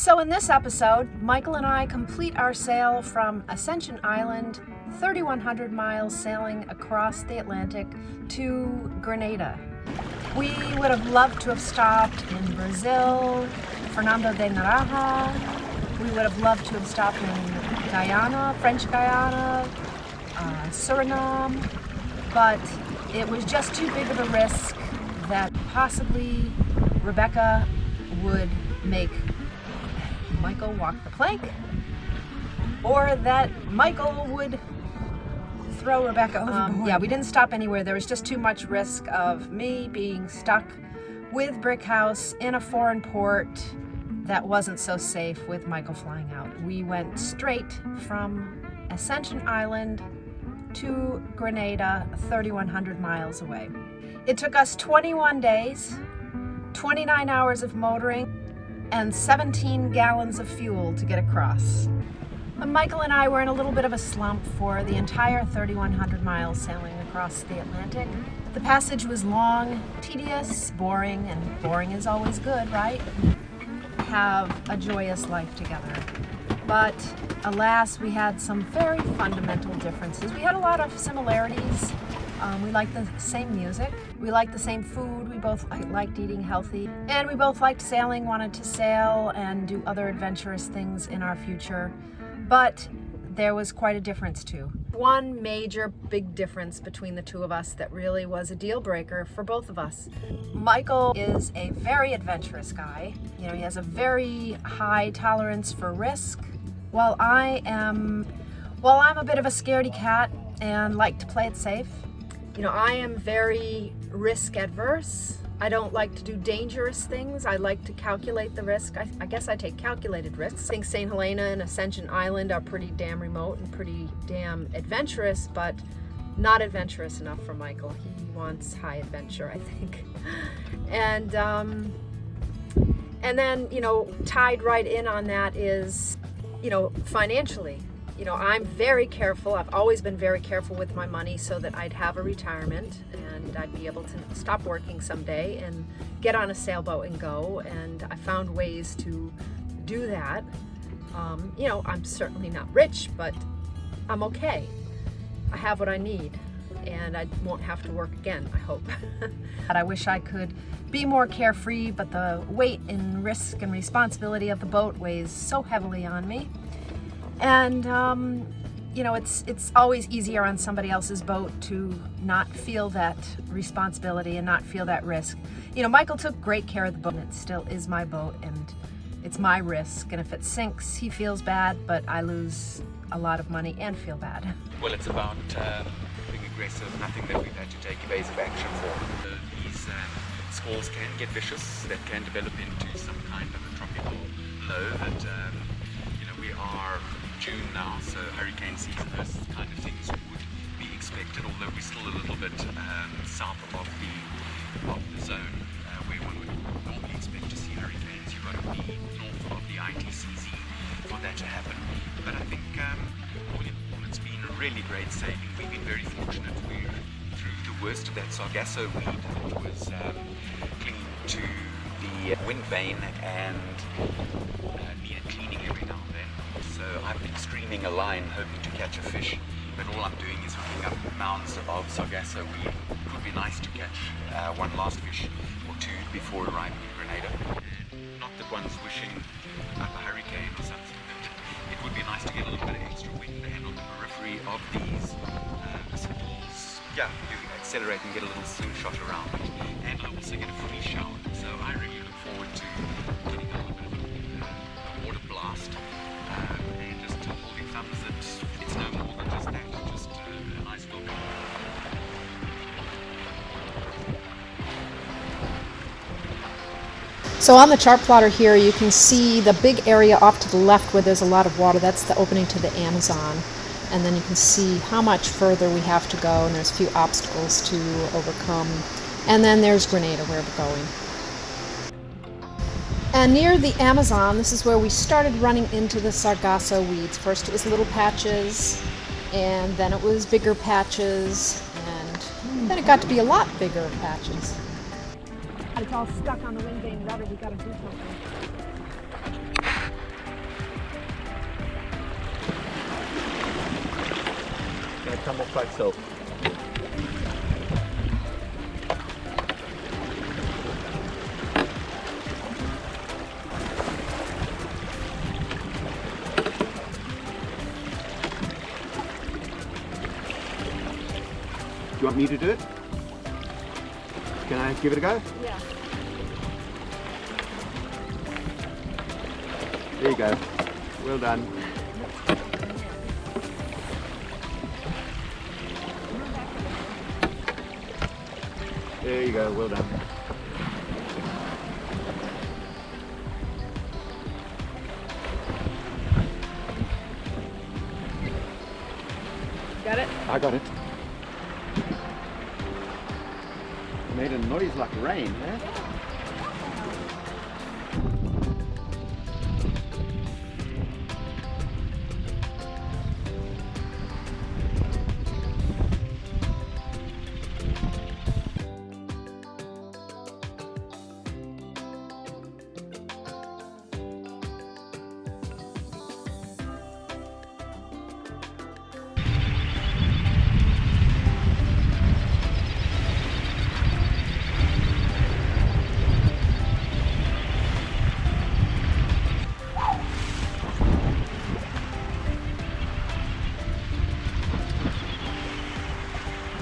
So in this episode, Michael and I complete our sail from Ascension Island, 3,100 miles sailing across the Atlantic to Grenada. We would have loved to have stopped in Brazil, Fernando de Noronha. We would have loved to have stopped in Guyana, French Guyana, Suriname, but it was just too big of a risk that possibly Rebecca would make Michael walk the plank, or that Michael would throw Rebecca overboard. Yeah, we didn't stop anywhere. There was just too much risk of me being stuck with Brickhouse in a foreign port that wasn't so safe with Michael flying out. We went straight from Ascension Island to Grenada, 3,100 miles away. It took us 21 days, 29 hours of motoring, and 17 gallons of fuel to get across. Michael and I were in a little bit of a slump for the entire 3,100 miles sailing across the Atlantic. The passage was long, tedious, boring, and boring is always good, right? Have a joyous life together. But alas, we had some very fundamental differences. We had a lot of similarities. We liked the same music. We liked the same food. We both liked eating healthy. And we both liked sailing, wanted to sail and do other adventurous things in our future. But there was quite a difference too. One major big difference between the two of us that really was a deal breaker for both of us. Michael is a very adventurous guy. You know, he has a very high tolerance for risk, while I'm a bit of a scaredy cat and like to play it safe. You know, I am very risk adverse. I don't like to do dangerous things. I like to calculate the risk. I guess I take calculated risks. I think St. Helena and Ascension Island are pretty damn remote and pretty damn adventurous, but not adventurous enough for Michael. He wants high adventure, I think. And then, you know, tied right in on that is, you know, financially. You know, I'm very careful. I've always been very careful with my money so that I'd have a retirement and I'd be able to stop working someday and get on a sailboat and go. And I found ways to do that. You know, I'm certainly not rich, but I'm okay. I have what I need and I won't have to work again, I hope. But I wish I could be more carefree, but the weight and risk and responsibility of the boat weighs so heavily on me. And, you know, it's always easier on somebody else's boat to not feel that responsibility and not feel that risk. You know, Michael took great care of the boat, and it still is my boat, and it's my risk. And if it sinks, he feels bad, but I lose a lot of money and feel bad. Well, it's about being aggressive, nothing that we've had to take evasive action for. These squalls can get vicious, that can develop into some kind of a tropical low that, you know, we are June now, so hurricane season, those kind of things would be expected, although we're still a little bit south of the zone where one would normally expect to see hurricanes. You've got to be north of the ITCZ for that to happen. But I think all in all, it's been a really great sailing. We've been very fortunate. We're through the worst of that Sargasso weed that was clinging to the wind vane and needed cleaning every now and then. So I've been streaming a line hoping to catch a fish, but all I'm doing is hooking up mounds of Sargasso weed. It would be nice to catch one last fish or two before arriving in Grenada. And not that one's wishing up a hurricane or something, but it would be nice to get a little bit of extra wind, and on the periphery of these squalls, yeah, you accelerate and get a little slingshot around it, and I also get a free shower. So I really look forward to getting a little bit of a water blast. And just holding thumbs that it's no more than just that, just a nice welcome. So on the chart plotter here, you can see the big area off to the left where there's a lot of water. That's the opening to the Amazon. And then you can see how much further we have to go, and there's a few obstacles to overcome. And then there's Grenada, where we're going. And near the Amazon, this is where we started running into the Sargasso weeds. First it was little patches, and then it was bigger patches, and then it got to be a lot bigger patches. It's all stuck on the wind vane rudder. We got to do something. come off by itself. Do you want me to do it? Can I give it a go? Yeah. There you go. Well done. There you go. Well done. Got it? I got it. Made a noise like rain, eh?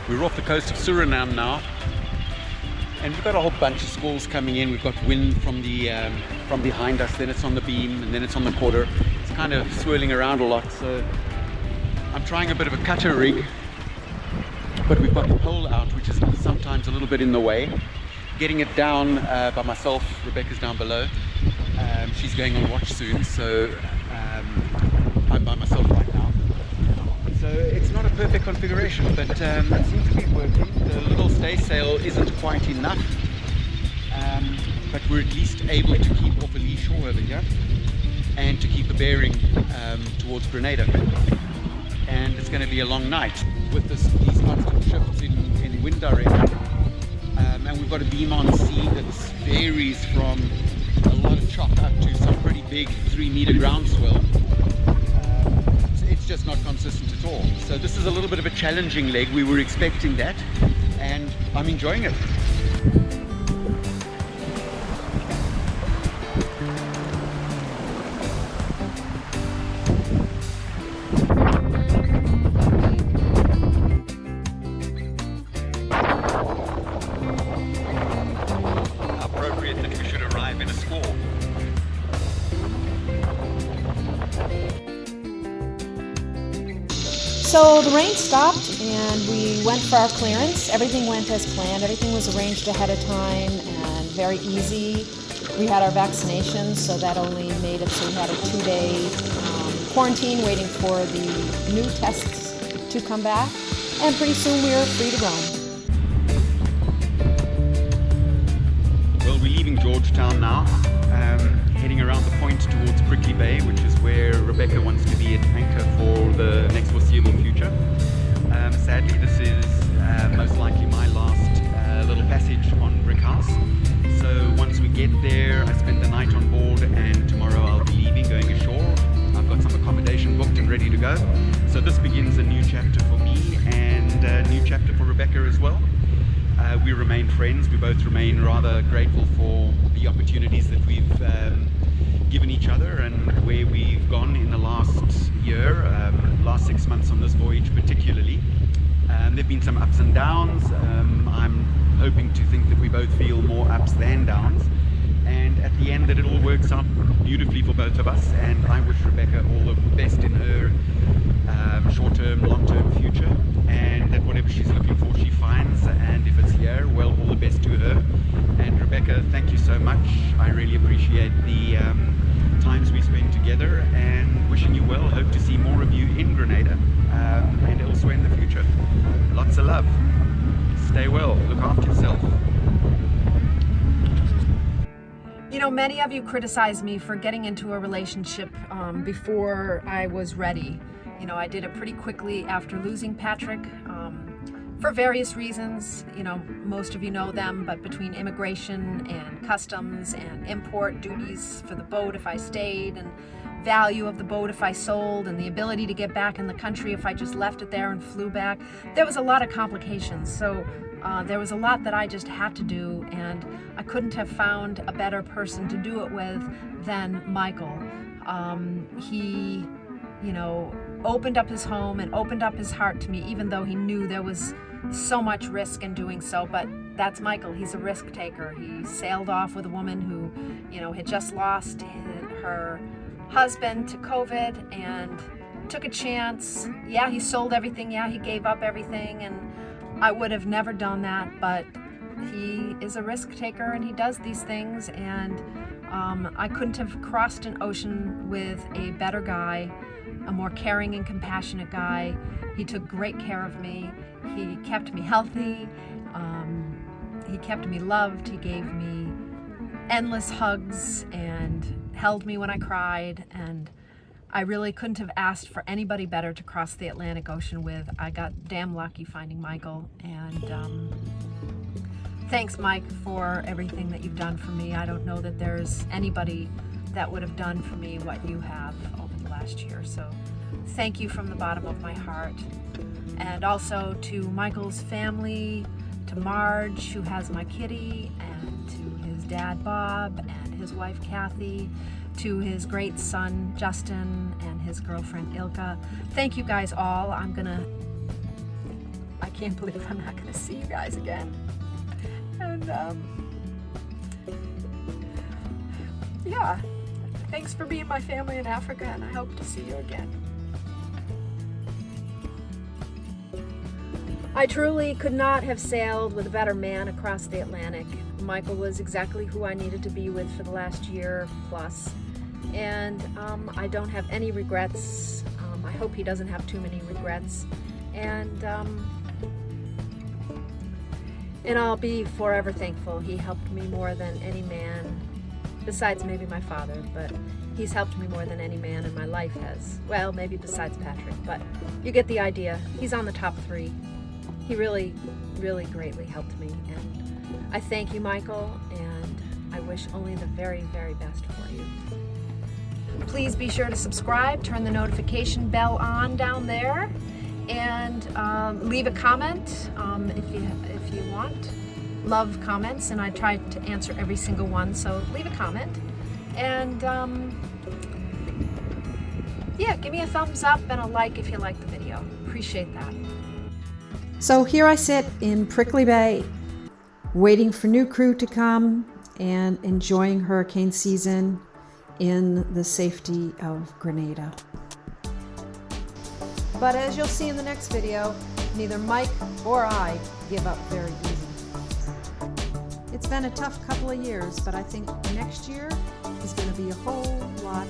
We're off the coast of Suriname now, and we've got a whole bunch of squalls coming in. We've got wind from behind us, then it's on the beam, and then it's on the quarter. It's kind of swirling around a lot, so I'm trying a bit of a cutter rig, but we've got the pole out, which is sometimes a little bit in the way. Getting it down by myself. Rebecca's down below. She's going on watch soon, so I'm by myself right now. So it's not a perfect configuration, but it seems to be working. The little staysail isn't quite enough, but we're at least able to keep off a lee shore over here and to keep a bearing towards Grenada. And it's going to be a long night with these constant shifts in wind direction. And we've got a beam on sea that varies from a lot of chop up to some pretty big 3-meter groundswell. It's just not consistent at all. So this is a little bit of a challenging leg. We were expecting that, and I'm enjoying it. Appropriate that we should arrive in a squall. So the rain stopped and we went for our clearance. Everything went as planned. Everything was arranged ahead of time and very easy. We had our vaccinations, so that only made it so we had a 2-day quarantine waiting for the new tests to come back. And pretty soon we were free to roam. Well, we're leaving Georgetown now, heading around the point towards Prickly Bay, which is where Rebecca wants to be at anchor for the next foreseeable future. Sadly, this is most likely my last little passage on Brick House. So once we get there, I spend the night on board, and tomorrow I'll be leaving, going ashore. I've got some accommodation booked and ready to go. So this begins a new chapter for me and a new chapter for Rebecca as well. We remain friends. We both remain rather grateful for the opportunities that we've given each other and where we've gone in the last year, last 6 months on this voyage particularly. There have been some ups and downs. I'm hoping to think that we both feel more ups than downs, and at the end that it all works out beautifully for both of us. And I wish Rebecca all the best in her short-term, long-term future, and that whatever she's looking for she finds, and if it's here, well, all the best to her. And Rebecca, thank you so much. I really appreciate the times we spent together, and wishing you well. Hope to see more of you in Grenada and elsewhere in the future. Lots of love. Stay well. Look after yourself. You know, many of you criticize me for getting into a relationship before I was ready. You know, I did it pretty quickly after losing Patrick. for various reasons. You know, most of you know them, but between immigration and customs and import duties for the boat if I stayed, and value of the boat if I sold, and the ability to get back in the country if I just left it there and flew back, there was a lot of complications. So there was a lot that I just had to do, and I couldn't have found a better person to do it with than Michael. He, you know, opened up his home and opened up his heart to me, even though he knew there was so much risk in doing so. But that's Michael. He's a risk taker. He sailed off with a woman who, you know, had just lost her husband to COVID and took a chance. Yeah, he sold everything. Yeah, he gave up everything, and I would have never done that, but he is a risk taker and he does these things, and I couldn't have crossed an ocean with a better guy, a more caring and compassionate guy. He took great care of me. He kept me healthy. He kept me loved. He gave me endless hugs and held me when I cried, and I really couldn't have asked for anybody better to cross the Atlantic Ocean with. I got damn lucky finding Michael, and thanks, Mike, for everything that you've done for me. I don't know that there's anybody that would have done for me what you have over the last year, so thank you from the bottom of my heart. And also to Michael's family, to Marge, who has my kitty, and to his dad, Bob, and his wife, Kathy, to his great son, Justin, and his girlfriend, Ilka. Thank you guys all. I can't believe I'm not gonna see you guys again. And yeah, thanks for being my family in Africa, and I hope to see you again. I truly could not have sailed with a better man across the Atlantic. Michael was exactly who I needed to be with for the last year plus, and I don't have any regrets. I hope he doesn't have too many regrets, and I'll be forever thankful. He helped me more than any man, besides maybe my father, but he's helped me more than any man in my life has. Well, maybe besides Patrick, but you get the idea. He's on the top 3. He really, really greatly helped me, and I thank you, Michael, and I wish only the very, very best for you. Please be sure to subscribe, turn the notification bell on down there, and leave a comment if you want. Love comments, and I try to answer every single one, so leave a comment. And yeah, give me a thumbs up and a like if you like the video. Appreciate that. So here I sit in Prickly Bay, waiting for new crew to come and enjoying hurricane season in the safety of Grenada. But as you'll see in the next video, neither Mike or I give up very easy. It's been a tough couple of years, but I think next year is going to be a whole lot